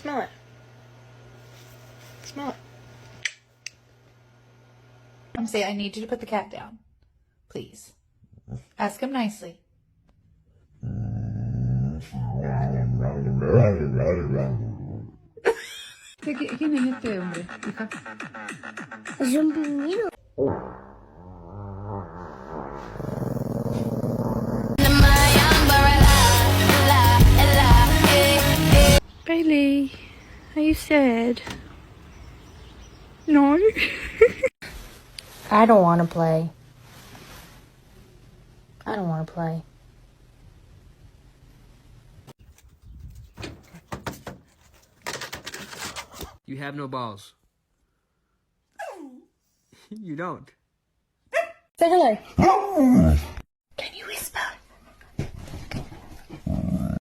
Smell it. Smell it. Say, I need you to put the cat down. Please. Ask him nicely. ¿Quién es este hombre, hija? Es un pingüino. Bailey, are you sad? No? I don't want to play. I don't want to play. You have no balls. You don't. Say hello.